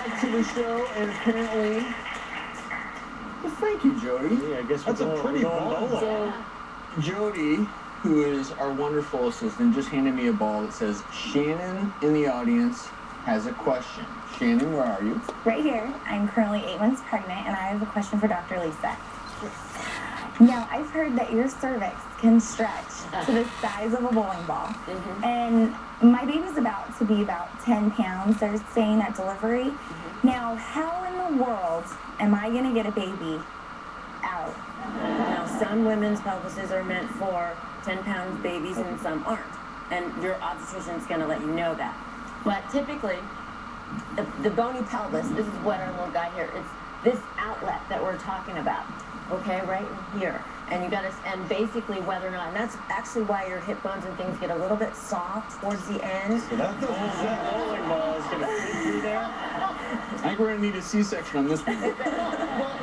To the show, and apparently, well, thank you, Jody. Yeah, I guess that's a pretty ball. So, Jody, who is our wonderful assistant, just handed me a ball that says Shannon in the audience has a question. Shannon, where are you? Right here. I'm currently 8 months pregnant, and I have a question for Dr. Lisa. Now, I've heard that your cervix can stretch to the size of a bowling ball. And my baby's about to be about 10 pounds, they're saying, at delivery. Now, how in the world am I going to get a baby out? Now, some women's pelvises are meant for 10-pound babies and some aren't. And your obstetrician's going to let you know that. But typically, the bony pelvis, this is what our little guy here, it's this outlet that we're talking about. Okay, right here. And you got to, and basically whether or not, and that's actually why your hip bones and things get a little bit soft towards the end. So that bowling ball is going to fit through there? I think we're going to need a C-section on this one. Well,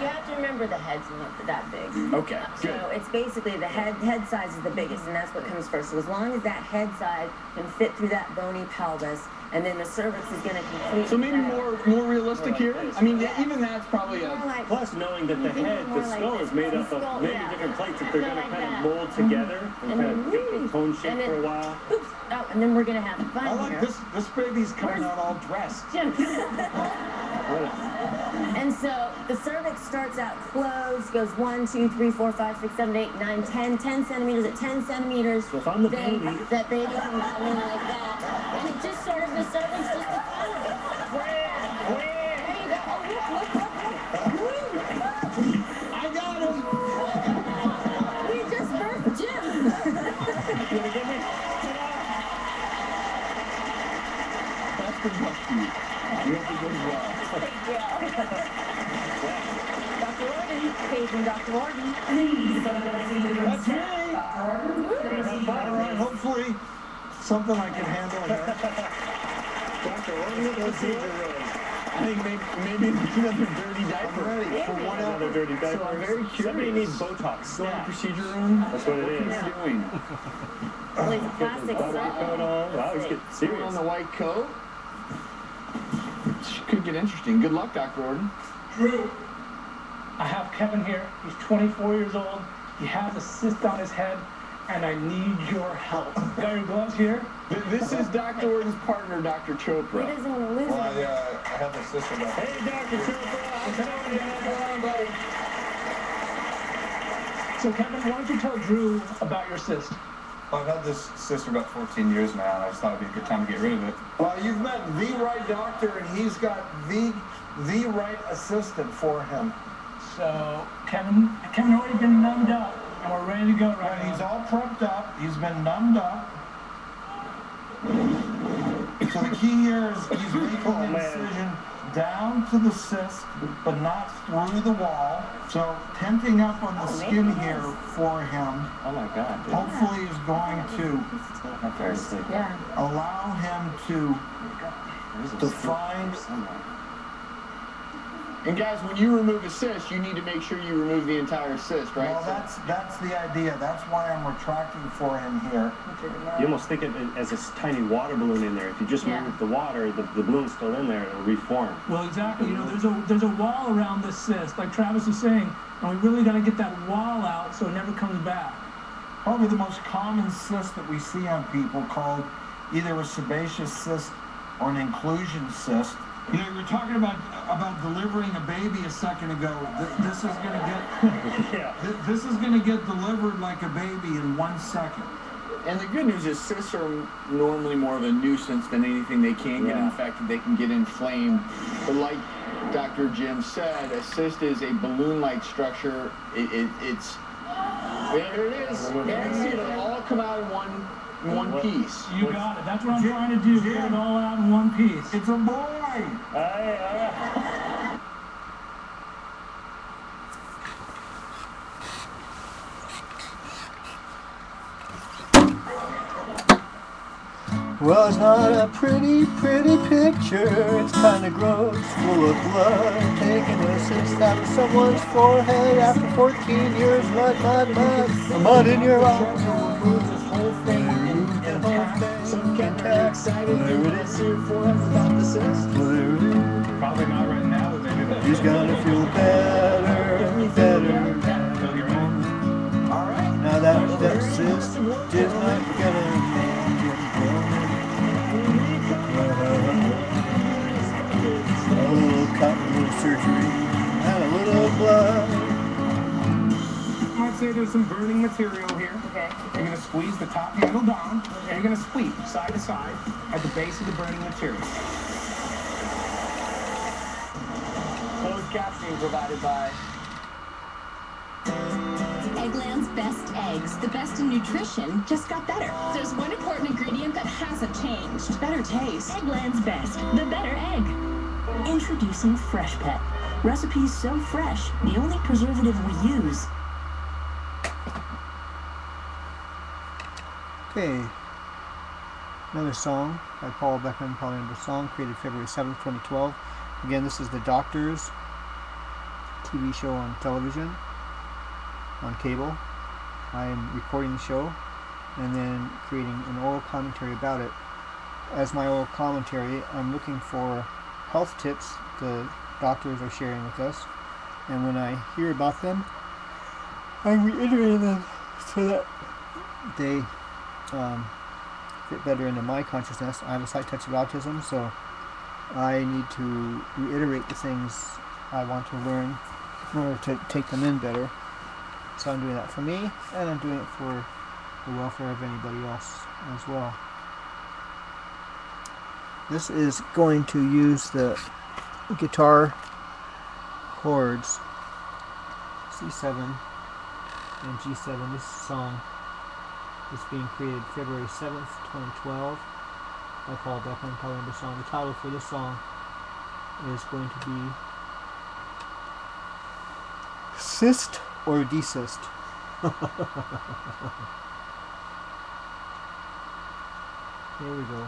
you have to remember the head's not that big. Okay, good. So it's basically the head size is the biggest, and that's what comes first. So as long as that head size can fit through that bony pelvis, and then the cervix is going to completely... So maybe more realistic here? I mean, even that's probably a... Plus, knowing that the head, the skull is made up of many different plates, if they're going to kind of mold together and kind of get the cone shape for a while. Oops. Oh, and then we're going to have fun I like here. this baby's coming out all dressed. And so the cervix starts out closed, goes 1, 2, 3, 4, 5, 6, 7, 8, 9, 10 centimeters. At 10 centimeters, so if I'm the baby, that baby can come in like that. And it just sort of, the cervix just the corner. There you go. Oh, look. I got him. We just birthed Jim. you gonna get me? That's pretty much you. You have to do well. Dr. Orton, paging Dr. Orton. That's me. All right, hopefully something I can handle here. Dr. Orton, procedure room. I think maybe another dirty diaper. I'm ready for whatever. Another dirty diaper. So I'm very curious. Somebody needs Botox. Go in the Snap. procedure room. That's what it is. What he's doing. Well, he's plastic White coat on. Wow, he's getting Put serious. on the white coat. Could get interesting. Good luck, Dr. Orton. Drew, I have Kevin here. He's 24 years old. He has a cyst on his head, and I need your help. Got your gloves here? This is Dr. Orton's partner, Dr. He Chopra. doesn't want to lose Well, it. I have a sister that. Hey, Dr. Chopra, how's it going, buddy? So, Kevin, why don't you tell Drew about your cyst? I've had this cyst about 14 years now, and I just thought it'd be a good time to get rid of it. Well, you've met the right doctor, and he's got the right assistant for him. So, Kevin already been numbed up, and we're ready to go right now. He's all prepped up. He's been numbed up. So the key here is he's making an incision down to the cyst, but not through the wall. So tenting up on the skin here for him, Oh my God, dude. hopefully is going to Not very sick. Yeah. allow him to find. And guys, when you remove a cyst, you need to make sure you remove the entire cyst, right? Well, that's the idea. That's why I'm retracting for him here. You almost think of it as a tiny water balloon in there. If you just remove the water, the balloon's still in there, it'll reform. Well, exactly. You know, there's a wall around this cyst, like Travis was saying, and we really got to get that wall out so it never comes back. Probably the most common cyst that we see on people, called either a sebaceous cyst or an inclusion cyst. You know, you were talking about delivering a baby a second ago. This is gonna get this is gonna get delivered like a baby in 1 second. And the good news is cysts are normally more of a nuisance than anything. They can get infected, they can get inflamed. But like Dr. Jim said, a cyst is a balloon-like structure. It's there it is. It'll all come out in one piece. You got it. That's what I'm trying to do. Get it all out in one piece. It's a boy. Well, it's not a pretty picture. It's kind of gross, full of blood. Taking a cyst out of someone's forehead after 14 years. Mud. Mud in your eyes. Some Kevin are excited to see your forehead without the cyst. Probably not. feel better, better. All right. Now that cyst is not gonna make it a little cut, a little surgery, and a little blood. I'd say there's some burning material here. Okay. You're going to squeeze the top handle down, and you're going to sweep side to side at the base of the burning material. Closed captioning provided by Eggland's best eggs. The best in nutrition just got better. There's one important ingredient that hasn't changed. Better taste. Eggland's best. The better egg. Introducing Fresh Pet. Recipes so fresh, the only preservative we use. Okay, another song by Paul Beckman, Polyamber Song, created February 7th, 2012. Again, this is the Doctors TV show on television, on cable. I am recording the show and then creating an oral commentary about it. As my oral commentary, I'm looking for health tips the doctors are sharing with us, and when I hear about them, I'm reiterating them so that they fit better into my consciousness. I have a slight touch of autism, so I need to reiterate the things I want to learn in order to take them in better. So I'm doing that for me, and I'm doing it for the welfare of anybody else as well. This is going to use the guitar chords C7 and G7. This song is being created February 7th, 2012 by Paul Beckman, Polyamber Song. The title for this song is going to be Cyst or Desist. Here we go.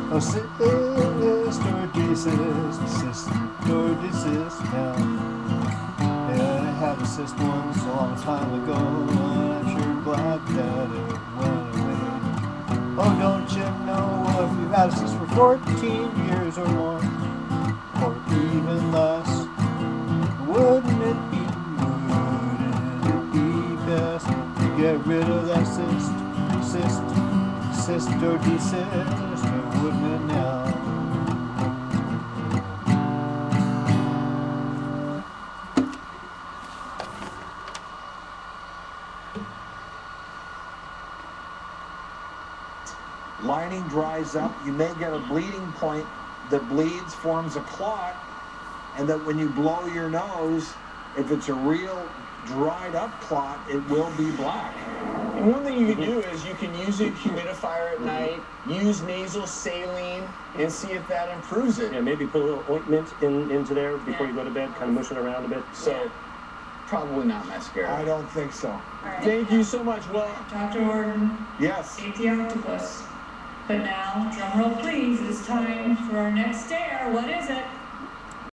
Oh, cyst or desist now. Yeah, I had a cyst once a long time ago, and I'm sure glad that it went away. Oh, don't you know if you've had a cyst for 14 years or more, or even less, wouldn't it be best to get rid of that cyst or desist, or wouldn't it now? Lining dries up, you may get a bleeding point that bleeds, forms a clot, and that when you blow your nose, if it's a real dried up clot, it will be black. And one thing you can do is you can use a humidifier at night, use nasal saline, and see if that improves it. Yeah, maybe put a little ointment into there before you go to bed, kind of mush it around a bit. So, probably not mascara. I don't think so. All right. Thank you so much. Well, Dr. Orton, Yes. ate the octopus. But now, drum roll please, it's time for our next stare. What is it?